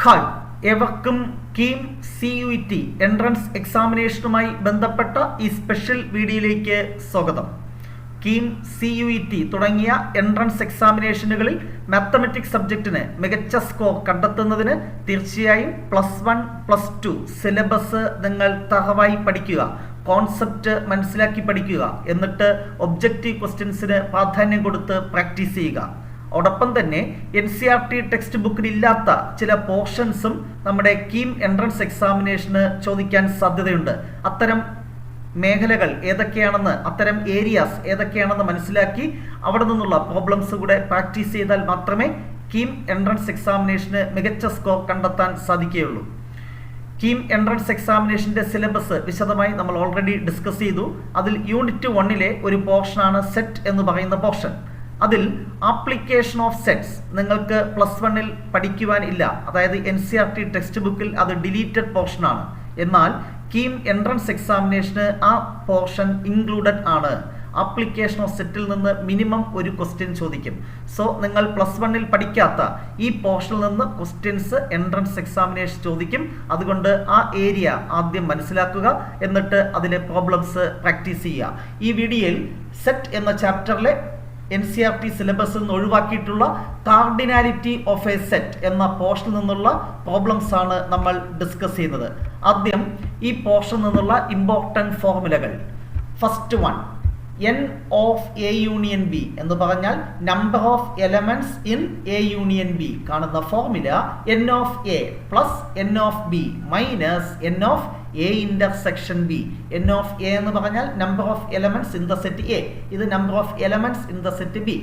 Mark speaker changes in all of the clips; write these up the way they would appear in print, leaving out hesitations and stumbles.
Speaker 1: Hi, ഏവർക്കും KEAM CUET entrance എക്സാമിനേഷനുമായി ബന്ധപ്പെട്ട ഈ സ്പെഷ്യൽ വീഡിയോയിലേക്ക് സ്വാഗതം. കീം CUET തുടങ്ങിയ എൻട്രൻസ് എക്സാമിനേഷനുകളിൽ മാത്തമാറ്റിക്സ് സബ്ജക്റ്റിന് മികച്ച സ്കോർ കണ്ടെത്തുന്നതിന് തീർച്ചയായും +1 +2 സിലബസ് നിങ്ങൾ തറവായി പഠിക്കുക, കോൺസെപ്റ്റ് മനസ്സിലാക്കി പഠിക്കുക, എന്നിട്ട് ഒബ്ജക്റ്റീവ് ക്വസ്റ്റ്യൻസിന് പ്രാധാന്യം കൊടുത്ത് പ്രാക്ടീസ് ചെയ്യുക. അതോടൊപ്പം തന്നെ NCERT ടെക്സ്റ്റ് ബുക്കിൽ ഇല്ലാത്ത ചില പോർഷൻസും നമ്മുടെ കീം എൻട്രൻസ് എക്സാമിനേഷന് ചോദിക്കാൻ സാധ്യതയുണ്ട്. അത്തരം മേഖലകൾ ഏതൊക്കെയാണെന്ന്, അത്തരം ഏരിയാസ് ഏതൊക്കെയാണെന്ന് മനസ്സിലാക്കി അവിടെ നിന്നുള്ള പ്രോബ്ലംസ് കൂടെ പ്രാക്ടീസ് ചെയ്താൽ മാത്രമേ കീം എൻട്രൻസ് എക്സാമിനേഷന് മികച്ച സ്കോർ കണ്ടെത്താൻ സാധിക്കുകയുള്ളൂ. കീം എൻട്രൻസ് എക്സാമിനേഷൻ്റെ സിലബസ് വിശദമായി നമ്മൾ ഓൾറെഡി ഡിസ്കസ് ചെയ്തു. അതിൽ യൂണിറ്റ് 1 ഒരു പോർഷനാണ് സെറ്റ് എന്ന് പറയുന്ന പോർഷൻ. അതിൽ ആപ്ലിക്കേഷൻ ഓഫ് സെറ്റ്സ് നിങ്ങൾക്ക് +1 പഠിക്കുവാൻ ഇല്ല. അതായത് NCERT ടെക്സ്റ്റ് ബുക്കിൽ അത് ഡിലീറ്റഡ് പോർഷനാണ്. എന്നാൽ കീം എൻട്രൻസ് എക്സാമിനേഷന് ആ പോർഷൻ ഇൻക്ലൂഡഡ് ആണ്. ആപ്ലിക്കേഷൻ ഓഫ് സെറ്റിൽ നിന്ന് മിനിമം ഒരു ക്വസ്റ്റ്യൻ ചോദിക്കും. സോ നിങ്ങൾ +1 പഠിക്കാത്ത ഈ പോർഷനിൽ നിന്ന് ക്വസ്റ്റ്യൻസ് എൻട്രൻസ് എക്സാമിനേഷൻ ചോദിക്കും. അതുകൊണ്ട് ആ ഏരിയ ആദ്യം മനസ്സിലാക്കുക, എന്നിട്ട് അതിലെ പ്രോബ്ലംസ് പ്രാക്ടീസ് ചെയ്യുക. ഈ വീഡിയോയിൽ സെറ്റ് എന്ന ചാപ്റ്ററിലെ NCERT സിലബസിൽ നിന്ന് ഒഴിവാക്കിയിട്ടുള്ള കാർഡിനാലിറ്റി ഓഫ് എ സെറ്റ് എന്ന പോർഷനിൽ നിന്നുള്ള പ്രോബ്ലംസ് ആണ് നമ്മൾ ഡിസ്കസ് ചെയ്യുന്നത്. ആദ്യം ഈ പോർഷനിൽ നിന്നുള്ള ഇമ്പോർട്ടൻറ്റ് ഫോർമുലകൾ. First one, N of A union B എന്ന് പറഞ്ഞാൽ number of elements in A union B. കാണുന്ന formula N of A plus N of B minus N of A intersection B. N of A എന്ന് പറഞ്ഞാൽ number of elements in the set A. ഇത് number of elements in the set B.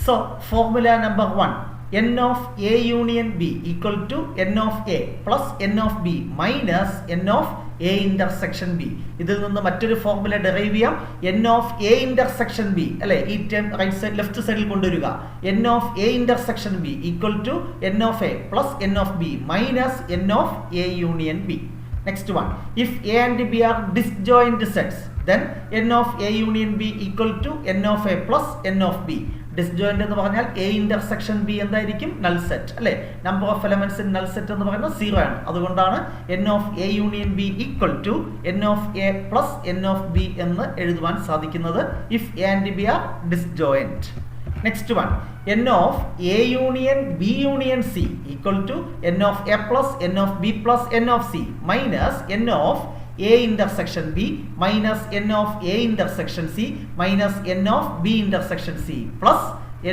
Speaker 1: So formula number 1, N of A union B equal to N of A plus N of B minus N of A intersection B. ഇതിൽ നിന്ന് മറ്റൊരു formula derive ചെയ്യാം. N of A intersection B അല്ലെ, ഈ term right side left സൈഡിൽ കൊണ്ടുവരിക. N of A intersection B equal to N of A plus N of B minus N of A union B. Next one, if A and B are disjoint sets, then N of A union B equal to N of A plus N of B. Disjoint എന്ന് പറഞ്ഞാൽ A intersection B എന്തായിരിക്കും? Null set അല്ലെ. Number of elements in null set എന്ന് പറയുന്നത് 0 ആണ്. അതുകൊണ്ടാണ് N of A union B equal to N of A plus N of B എന്ന് എഴുതുവാൻ സാധിക്കുന്നത് if A and B are disjoint. Next one, N of A union B union C equal to N of A plus N of B plus N of C minus N of A intersection B minus N of A intersection C minus N of B intersection C plus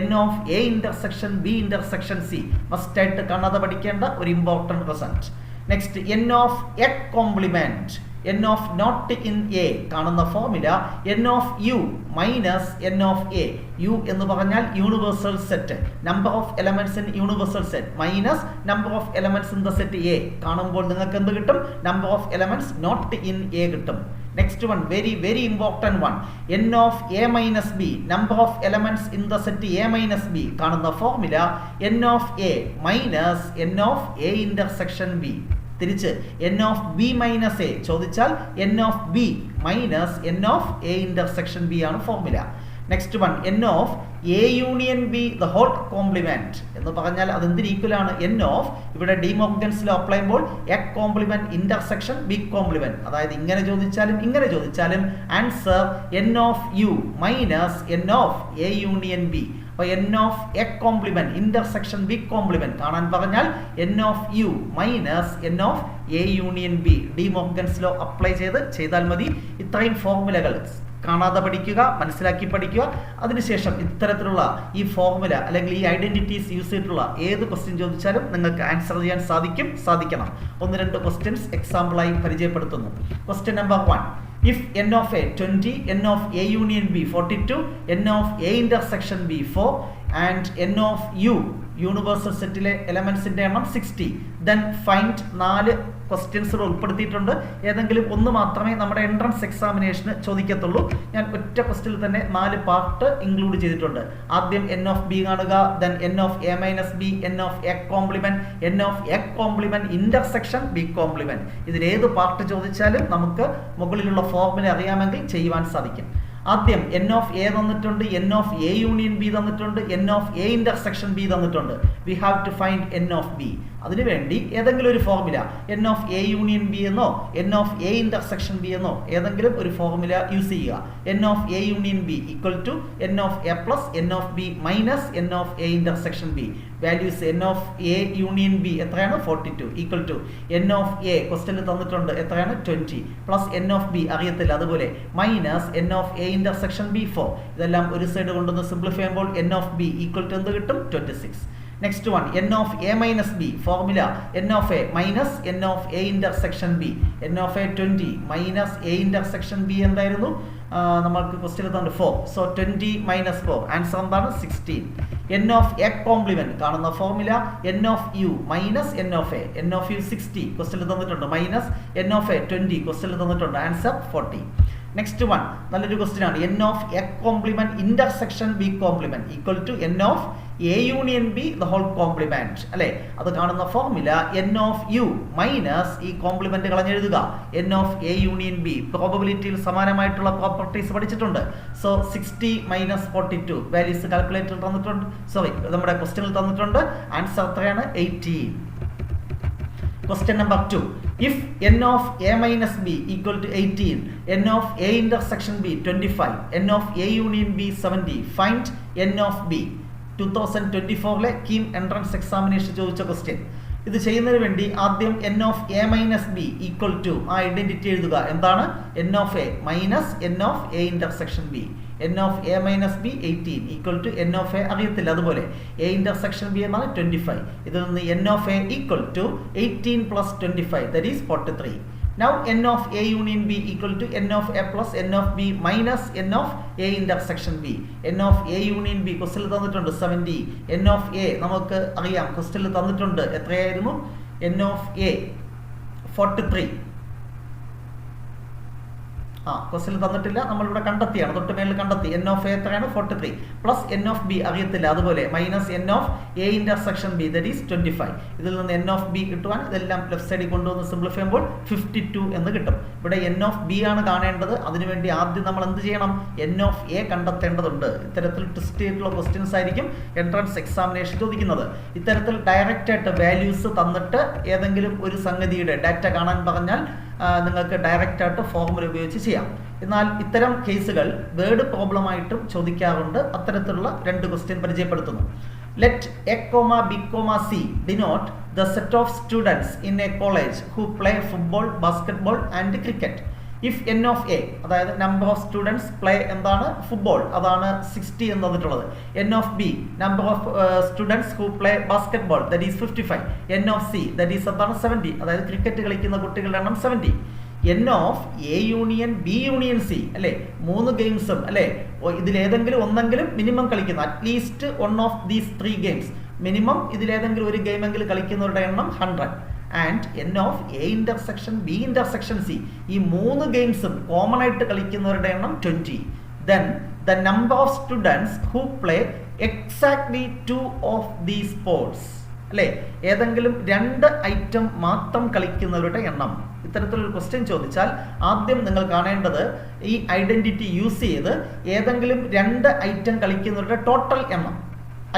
Speaker 1: N of A intersection B intersection C. Must ആയിട്ട് കാണാതെ പഠിക്കേണ്ട ഒരു important result. Next, N of A complement N of not in A. കാണുന്ന formula N of U minus N of A. U എന്ന് പറഞ്ഞാൽ universal set, number of elements in universal set minus number of elements in the set A. കാണുമ്പോൾ നിങ്ങൾക്ക് എന്ത് കിട്ടും? Number of elements not in A കിട്ടും. Next one, very important one, N of A minus B, number of elements in the set A minus B. കാണുന്ന formula N of A minus N of A intersection B. തിരിച്ച് N of B minus A ചോദിച്ചാൽ N of B minus N of A intersection B ആണ് formula. Next one, N of A union B the whole complement എന്ന് പറഞ്ഞാൽ അതെന്തിന് equal ആണ്? N of, ഇവിടെ De Morgan's law apply ചെയ്യുമ്പോൾ A complement intersection B complement. അതായത് ഇങ്ങനെ ചോദിച്ചാലും answer N of U minus N of A union B. അപ്പോൾ N of A complement intersection B complement കാണാൻ പറഞ്ഞാൽ N of U minus N of A union B. D Morgan's law apply ചെയ്താൽ മതി. ഇത്രയും ഫോർമുലകൾ കാണാതെ പഠിക്കുക, മനസ്സിലാക്കി പഠിക്കുക. അതിനുശേഷം ഇത്തരത്തിലുള്ള ഈ ഫോർമുല അല്ലെങ്കിൽ ഈ ഐഡന്റിറ്റീസ് യൂസ് ചെയ്തിട്ടുള്ള ഏത് ക്വസ്റ്റ്യൻ ചോദിച്ചാലും നിങ്ങൾക്ക് ആൻസർ ചെയ്യാൻ സാധിക്കണം. 1-2 ക്വസ്റ്റ്യൻസ് എക്സാമ്പിളായി പരിചയപ്പെടുത്തുന്നു. Question number 1, if N of A 20, N of A union B 42, N of A intersection B 4 and N of U universal സെറ്റിലെ എലമെന്റ്സിന്റെ എണ്ണം 60, then find 4 ക്വസ്റ്റ്യൻസുകൾ ഉൾപ്പെടുത്തിയിട്ടുണ്ട്. ഏതെങ്കിലും ഒന്ന് മാത്രമേ നമ്മുടെ എൻട്രൻസ് എക്സാമിനേഷന് ചോദിക്കത്തുള്ളൂ. ഞാൻ ഒറ്റ ക്വസ്റ്റ്യനിൽ തന്നെ 4 പാർട്ട് ഇൻക്ലൂഡ് ചെയ്തിട്ടുണ്ട്. ആദ്യം N ഓഫ് B കാണുക, then N of A minus B, N of A complement, N of A complement intersection B complement. ഇതിലേത് പാർട്ട് ചോദിച്ചാലും നമുക്ക് മുകളിലുള്ള ഫോർമുല അറിയാമെങ്കിൽ ചെയ്യുവാൻ സാധിക്കും. ആദ്യം എൻ ഓഫ് എ തന്നിട്ടുണ്ട്, N of A union B തന്നിട്ടുണ്ട്, N of A intersection B തന്നിട്ടുണ്ട്. We have to find N of B. അതിനുവേണ്ടി ഏതെങ്കിലും ഒരു formula N of A union B എന്നോ N of A intersection B എന്നോ ഏതെങ്കിലും ഒരു ഫോർമുല യൂസ് ചെയ്യുക. N of A union B equal to N of A plus N of B minus N of A intersection B. Values N of A union B എത്രയാണ്? 42 equal to N of A ക്വസ്റ്റ്യനിൽ തന്നിട്ടുണ്ട് എത്രയാണ്? 20 plus N of B അറിയത്തില്ല, അതുപോലെ minus N of A intersection B 4. ഇതെല്ലാം ഒരു side കൊണ്ടുവന്ന് simplify ചെയ്യുമ്പോൾ N of B equal to എന്ത് കിട്ടും? 26. Next one N of A minus B. Formula N of A minus N of A intersection B. N of A 20 minus A intersection B എന്തായിരുന്നു? നമ്മൾക്ക് question തന്നിട്ട് 4. So 20 minus 4 answer എന്താണ്? 16. N of A complement കാണുന്ന formula N of U minus N of A. N of U 60 question തന്നിട്ടുണ്ട്, minus N of A 20 question തന്നിട്ടുണ്ട്, answer 40. Next one നല്ലൊരു question ആണ്. N of A complement intersection B complement equal to N of A union B the whole complement അല്ലെ. അത് കാണുന്ന formula N of U minus ഈ complement കളഞ്ഞെഴുതുക N of A union B. പ്രോബബിലിറ്റിയിൽ സമാനമായിട്ടുള്ള properties പഠിച്ചിട്ടുണ്ട്. So 60 minus 42 values കാൽക്കുലേറ്ററിൽ തന്നിട്ടുണ്ട്, sorry നമ്മുടെ ക്വസ്റ്റ്യനിൽ തന്നിട്ടുണ്ട്. ആൻസർ എത്രയാണ്? 18. Question number 2. If n of a minus b equal to 18, n of a intersection b 25, n of a union b 70, find n of b. 2024 KEAM entrance examination ചോദിച്ച question. ഇത് ചെയ്യുന്നതിന് വേണ്ടി ആദ്യം N of A minus B equal to ആ identity എഴുതുക. എന്താണ്? N of A minus N of A intersection B. N of A minus B 18 equal to N of A അറിയത്തില്ല, അതുപോലെ എ ഇന്റർസെക്ഷൻ ബി എന്നാണ് 25. ഇതിൽ നിന്ന് N of A equal to 18 plus 25 that is 43. Now n of a union b equal to n of a plus n of b minus n of a intersection b. n of a union b ക്വസ്റ്റ്യനിൽ തന്നിട്ടുണ്ട് 70. n of a നമുക്ക് അറിയാം ക്വസ്റ്റ്യനിൽ തന്നിട്ടുണ്ട് എത്രയായിരുന്നു? n of a 43. ക്വസ്റ്റ്യനിൽ തന്നിട്ടില്ല, നമ്മളിവിടെ കണ്ടെത്തിയാണ്, തൊട്ട് മേളിൽ കണ്ടെത്തി. എൻ ഓഫ് എ എത്രയാണ്? 43 പ്ലസ് എൻ ഓഫ് ബി അറിയത്തില്ല, അതുപോലെ minus N of A intersection B that is 25. ഇതിൽ നിന്ന് എൻ ഓഫ് ബി കിട്ടുവാൻ ഇതെല്ലാം ലെഫ്റ്റ് സൈഡിൽ കൊണ്ടുവന്ന് സിംപ്ലിഫൈ ചെയ്യുമ്പോൾ 52 എന്ന് കിട്ടും. ഇവിടെ എൻ ഓഫ് ബി ആണ് കാണേണ്ടത്. അതിനുവേണ്ടി ആദ്യം നമ്മൾ എന്ത് ചെയ്യണം? എൻ ഓഫ് എ കണ്ടെത്തേണ്ടതുണ്ട്. ഇത്തരത്തിൽ ട്വിസ്റ്റ് ചെയ്തിട്ടുള്ള ക്വസ്റ്റ്യൻസ് ആയിരിക്കും എൻട്രൻസ് എക്സാമിനേഷൻ ചോദിക്കുന്നത്. ഇത്തരത്തിൽ ഡയറക്റ്റ് ആയിട്ട് വാല്യൂസ് തന്നിട്ട് ഏതെങ്കിലും ഒരു സംഗതിയുടെ ഡാറ്റ കാണാൻ പറഞ്ഞാൽ നിങ്ങൾക്ക് ഡയറക്റ്റ് ആയിട്ട് ഫോർമുല ഉപയോഗിച്ച് ചെയ്യാം. എന്നാൽ ഇത്തരം കേസുകൾ വേർഡ് പ്രോബ്ലം ആയിട്ടും ചോദിക്കാറുണ്ട്. അത്തരത്തിലുള്ള 2 ക്വസ്റ്റ്യൻ പരിചയപ്പെടുത്തുന്നു. Let A comma B comma C denote the set of students in A college who play football, basketball and cricket. If N of A അതായത് നമ്പർ ഓഫ് സ്റ്റുഡൻസ് പ്ലേ എന്താണ്? Football, അതാണ് 60 എന്ന് തന്നിട്ടുള്ളത്. N of B number of students who play basketball that is 55. N of C that is എന്താണ്? 70, അതായത് cricket കളിക്കുന്ന കുട്ടികളുടെ എണ്ണം 70. N of A union B union C അല്ലെ, 3 ഗെയിംസും അല്ലെ, ഇതിലേതെങ്കിലും ഒന്നെങ്കിലും മിനിമം കളിക്കുന്ന at least 1 of these 3 games minimum ഇതിലേതെങ്കിലും ഒരു ഗെയിമെങ്കിലും കളിക്കുന്നവരുടെ എണ്ണം 100. And N of A intersection B intersection C ഈ 3 ഗെയിംസും കോമൺ ആയിട്ട് കളിക്കുന്നവരുടെ എണ്ണം 20. Then the number of students who play exactly 2 of these sports അല്ലെ, ഏതെങ്കിലും 2 ഐറ്റം മാത്രം കളിക്കുന്നവരുടെ എണ്ണം. ഇത്തരത്തിലൊരു ക്വസ്റ്റ്യൻ ചോദിച്ചാൽ ആദ്യം നിങ്ങൾ കാണേണ്ടത് ഈ ഐഡന്റിറ്റി യൂസ് ചെയ്ത് ഏതെങ്കിലും 2 ഐറ്റം കളിക്കുന്നവരുടെ ടോട്ടൽ എണ്ണം,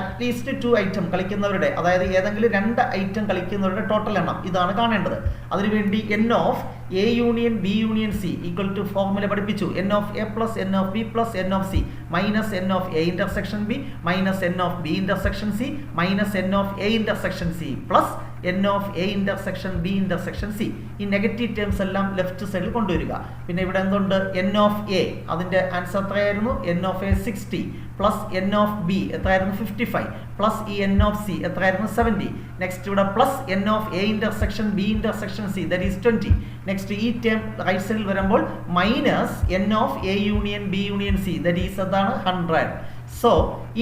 Speaker 1: അറ്റ്ലീസ്റ്റ് 2 ഐറ്റം കളിക്കുന്നവരുടെ, അതായത് ഏതെങ്കിലും 2 ഐറ്റം കളിക്കുന്നവരുടെ ടോട്ടൽ എണ്ണം ഇതാണ് കാണേണ്ടത്. അതിനുവേണ്ടി N of A union B union C equal to formula പഠിപ്പിച്ചു. N of A plus N of B plus N of C minus N of A intersection B minus N of B intersection C minus N of A intersection C plus N of A intersection B intersection C. ഈ negative terms എല്ലാം left സൈഡിൽ കൊണ്ടുവരിക. പിന്നെ ഇവിടെ എന്തുണ്ട്? N of A, അതിന്റെ answer എത്രയായിരുന്നു? N of A 60 plus N of B എത്രയായിരുന്നു? 55 പ്ലസ് ഈ എൻ ഓഫ് സി എത്രയായിരുന്നു? 70. നെക്സ്റ്റ് ഇവിടെ plus N of A intersection B intersection C that is 20. Next ഈ ടേം റൈറ്റ് സൈഡിൽ വരുമ്പോൾ minus N of A union B union C that is എന്താണ്? 100. So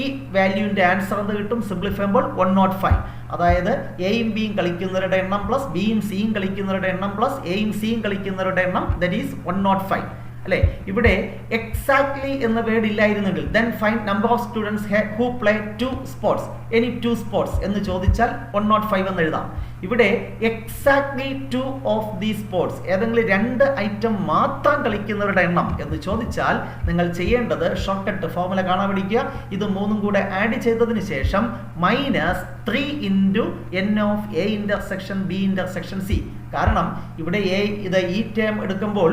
Speaker 1: ഈ വാല്യൂവിന്റെ answer എന്ത് കിട്ടും? സിംപ്ലിഫൈ ചെയ്യുമ്പോൾ 105. അതായത് എയും ബിയും കളിക്കുന്നവരുടെ എണ്ണം പ്ലസ് ബിയും സിയും കളിക്കുന്നവരുടെ എണ്ണം പ്ലസ് എയും സിയും കളിക്കുന്നവരുടെ എണ്ണം ദാറ്റ് ഈസ് 105 അല്ലേ? ഇവിടെ എക്സാക്ട്ലി എന്ന വേർഡ് ഇല്ലായിരുന്നെങ്കിൽ then find number of students who play 2 sports, any 2 sports എന്ന് ചോദിച്ചാൽ 105 എന്ന് എഴുതാം. ഇവിടെ എക്സാക്ട്ലി 2 ഓഫ് ദി സ്പോർട്സ്, ഏതെങ്കിലും 2 ഐറ്റം മാത്രം കളിക്കുന്നവരുടെ എണ്ണം എന്ന് ചോദിച്ചാൽ നിങ്ങൾ ചെയ്യേണ്ടത് ഷോർട്ട് കട്ട് ഫോർമുല കാണാൻ പഠിക്കുക. ഇത് മൂന്നും കൂടെ ആഡ് ചെയ്തതിന് ശേഷം -3 into n of a intersection b intersection c. കാരണം ഇവിടെ ഈ ടേം എടുക്കുമ്പോൾ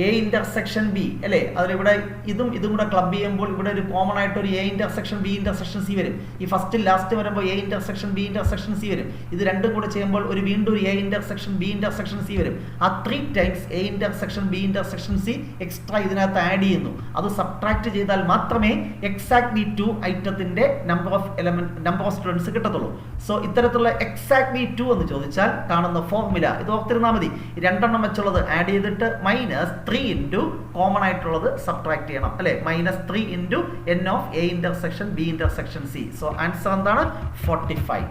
Speaker 1: a ഇന്റർസെക്ഷൻ b അല്ലേ, അതിലിവിടെ ഇതും കൂടെ ക്ലബ് ചെയ്യുമ്പോൾ ഇവിടെ ഒരു കോമൺ ആയിട്ട് ഒരു a intersection b intersection c വരും. ഈ ഫസ്റ്റ് ലാസ്റ്റ് വരുമ്പോൾ a intersection b intersection c വരും. ഇത് രണ്ടും കൂടെ ചെയ്യുമ്പോൾ വീണ്ടും a intersection b intersection c വരും. ആ 3 times a intersection b intersection c extra ഇതിനകത്ത് ആഡ് ചെയ്യുന്നു. അത് സബ്ട്രാക്ട് ചെയ്താൽ മാത്രമേ എക്സാക്ട്ലി 2 ഐറ്റത്തിന്റെ നമ്പർ ഓഫ് സ്റ്റുഡൻസ് കിട്ടത്തുള്ളൂ. സോ ഇത്തരത്തിലുള്ള എക്സാക്ട്ലി 2 എന്ന് ചോദിച്ചാൽ കാണുന്ന ഫോർമുല ഇത് ഓർത്തിരുന്നാൽ മതി. രണ്ടെണ്ണം വെച്ചുള്ളത് ആഡ് ചെയ്തിട്ട് -3 ഇൻറ്റു കോമൺ ആയിട്ടുള്ളത് സബ്ട്രാക്ട് ചെയ്യണം അല്ലെ, -3 into n of a intersection b intersection c. So answer എന്താണ്? 45.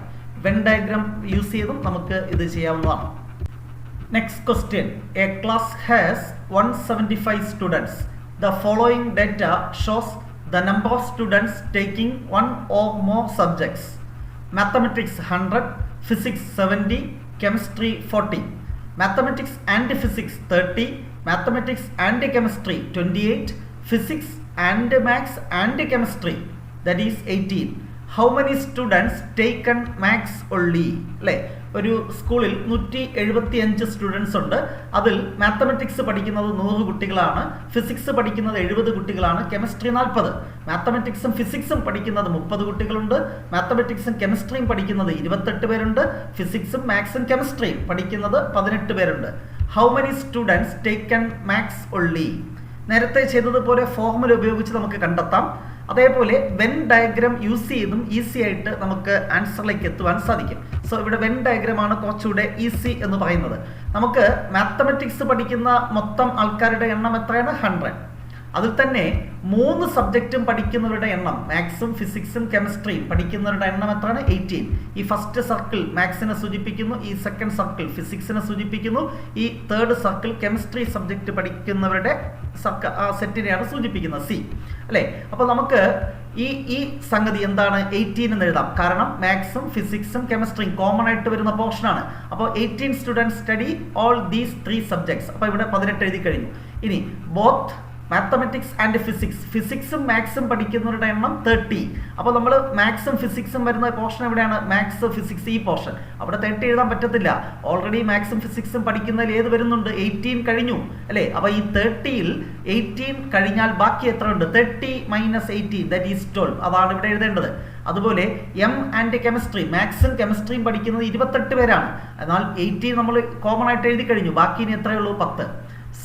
Speaker 1: വെൻ ഡയഗ്രാം യൂസ് ചെയ്തും നമുക്ക് ഇത് ചെയ്യാവുന്നതാണ്. Next question, A class has 175 students. The following data shows the number of students taking 1 or more subjects. Mathematics 100, physics 70, chemistry 40. Mathematics and physics 30, mathematics and chemistry 28, physics and maths and chemistry that is 18. How many students taken maths only? അല്ലേ, ഒരു സ്കൂളിൽ 175 students ഉണ്ട്. അതിൽ mathematics പഠിക്കുന്നത് 100 കുട്ടികളാണ്, physics പഠിക്കുന്നത് 70 കുട്ടികളാണ്, chemistry 40. മാത്തമാറ്റിക്സും ഫിസിക്സും പഠിക്കുന്നത് 30 കുട്ടികളുണ്ട്, മാത്തമാറ്റിക്സും കെമിസ്ട്രിയും പഠിക്കുന്നത് 28 പേരുണ്ട്, ഫിസിക്സും മാത്സും കെമിസ്ട്രിയും പഠിക്കുന്നത് 18 പേരുണ്ട്. How many students taken maths only? നേരത്തെ ചെയ്തതുപോലെ ഫോർമുല ഉപയോഗിച്ച് നമുക്ക് കണ്ടെത്താം. അതേപോലെ വെൻ ഡയഗ്രാം യൂസ് ചെയ്തും ഈസി ആയിട്ട് നമുക്ക് ആൻസറിലേക്ക് എത്തുവാൻ സാധിക്കും. സോ ഇവിടെ വെൻ ഡയഗ്രാം ആണ് കുറച്ചുകൂടെ ഈസി എന്ന് പറയുന്നത്. നമുക്ക് മാത്തമാറ്റിക്സ് പഠിക്കുന്ന മൊത്തം ആൾക്കാരുടെ എണ്ണം എത്രയാണ്? 100. അതിൽ തന്നെ 3 സബ്ജക്റ്റും പഠിക്കുന്നവരുടെ എണ്ണം, മാത്സും ഫിസിക്സും കെമിസ്ട്രിയും പഠിക്കുന്നവരുടെ എണ്ണം എത്രയാണ്? 18. ഈ ഫസ്റ്റ് സർക്കിൾ മാത്സിനെ സൂചിപ്പിക്കുന്നു, ഈ സെക്കൻഡ് സർക്കിൾ ഫിസിക്സിനെ സൂചിപ്പിക്കുന്നു, ഈ തേർഡ് സർക്കിൾ കെമിസ്ട്രി സബ്ജക്റ്റ് പഠിക്കുന്നവരുടെ സെറ്റിനെയാണ് സൂചിപ്പിക്കുന്നത്, സി അല്ലേ. അപ്പോൾ നമുക്ക് ഈ സംഗതി എന്താണ്? 18 എന്ന് എഴുതാം. കാരണം മാത്സും ഫിസിക്സും കെമിസ്ട്രിയും കോമൺ ആയിട്ട് വരുന്ന പോർഷനാണ്. അപ്പോൾ 18 students study all these 3 subjects. അപ്പോൾ ഇവിടെ 18 എഴുതി കഴിഞ്ഞു. ഇനി ബോത്ത് മാത്തമാറ്റിക്സ് ആൻഡ് ഫിസിക്സും മാത്സും പഠിക്കുന്നവരുടെ എണ്ണം 30. അപ്പോൾ നമ്മൾ മാത്സും ഫിസിക്സും വരുന്ന പോർഷൻ എവിടെയാണ്? മാത്സ് ഫിസിക്സ് ഈ പോർഷൻ. അവിടെ 30 എഴുതാൻ പറ്റത്തില്ല. ഓൾറെഡി മാത്സും ഫിസിക്സും പഠിക്കുന്നതിൽ ഏത് വരുന്നുണ്ട്? 18 കഴിഞ്ഞു അല്ലേ. അപ്പോൾ ഈ 30ൽ 18 കഴിഞ്ഞാൽ ബാക്കി എത്ര ഉണ്ട്? 30 - 18 ദാറ്റ് ഈസ് 12. അതാണ് ഇവിടെ എഴുതേണ്ടത്. അതുപോലെ എം ആൻഡ് കെമിസ്ട്രി, മാത്സും കെമിസ്ട്രിയും പഠിക്കുന്നത് 28 പേരാണ്. എന്നാൽ 18 നമ്മൾ കോമൺ ആയിട്ട് എഴുതി കഴിഞ്ഞു. ബാക്കി ഇനി എത്രയുള്ളൂ? 10.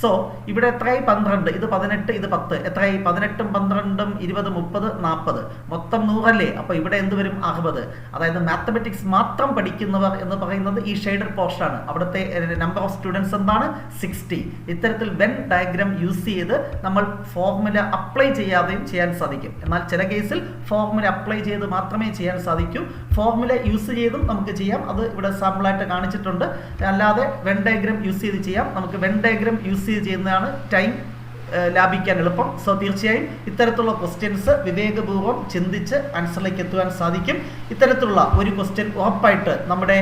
Speaker 1: സോ ഇവിടെ എത്രയായി? 12. ഇത് 18, ഇത് 10. എത്രയായി? 18ഉം 12ഉം 20, 30, 40. മൊത്തം 100 അല്ലേ. അപ്പോൾ ഇവിടെ എന്ത് വരും? 60. അതായത് മാത്തമാറ്റിക്സ് മാത്രം പഠിക്കുന്നവർ എന്ന് പറയുന്നത് ഈ ഷെയ്ഡഡ് പോർഷനാണ്. അവിടുത്തെ നമ്പർ ഓഫ് സ്റ്റുഡൻസ് എന്താണ്? 60. ഇത്തരത്തിൽ വെൻ ഡയഗ്രാം യൂസ് ചെയ്ത് നമ്മൾ ഫോർമുല അപ്ലൈ ചെയ്യാതെയും ചെയ്യാൻ സാധിക്കും. എന്നാൽ ചില കേസിൽ ഫോർമുല അപ്ലൈ ചെയ്ത് മാത്രമേ ചെയ്യാൻ സാധിക്കൂ. ഫോർമുല യൂസ് ചെയ്തും നമുക്ക് ചെയ്യാം. അത് ഇവിടെ സാമ്പിളായിട്ട് കാണിച്ചിട്ടുണ്ട്. അല്ലാതെ വെൻ ഡയഗ്രാം യൂസ് ചെയ്ത് ചെയ്യാം. നമുക്ക് വെൻ ഡയഗ്രാം യൂസ് ചെയ്യുന്നതാണ് ടൈം ലാഭിക്കാൻ എളുപ്പം. സോ തീർച്ചയായും ഇത്തരത്തിലുള്ള ക്വസ്റ്റ്യൻസ് വിവേകപൂർവ്വം ചിന്തിച്ച് ആൻസറിലേക്ക് എത്തുവാൻ സാധിക്കും. ഇത്തരത്തിലുള്ള ഒരു ക്വസ്റ്റ്യൻ ഉറപ്പായിട്ട് നമ്മുടെ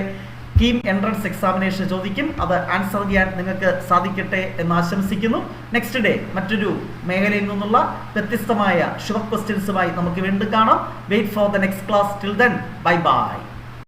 Speaker 1: കീം എൻട്രൻസ് എക്സാമിനേഷൻ ചോദിക്കും. അത് ആൻസർ ചെയ്യാൻ നിങ്ങൾക്ക് സാധിക്കട്ടെ എന്ന് ആശംസിക്കുന്നു. നെക്സ്റ്റ് ഡേ മറ്റൊരു മേഖലയിൽ നിന്നുള്ള വ്യത്യസ്തമായ ഷുവർ ക്വസ്റ്റ്യൻസുമായി നമുക്ക് വീണ്ടും കാണാം. Wait for the next class. Till then bye by.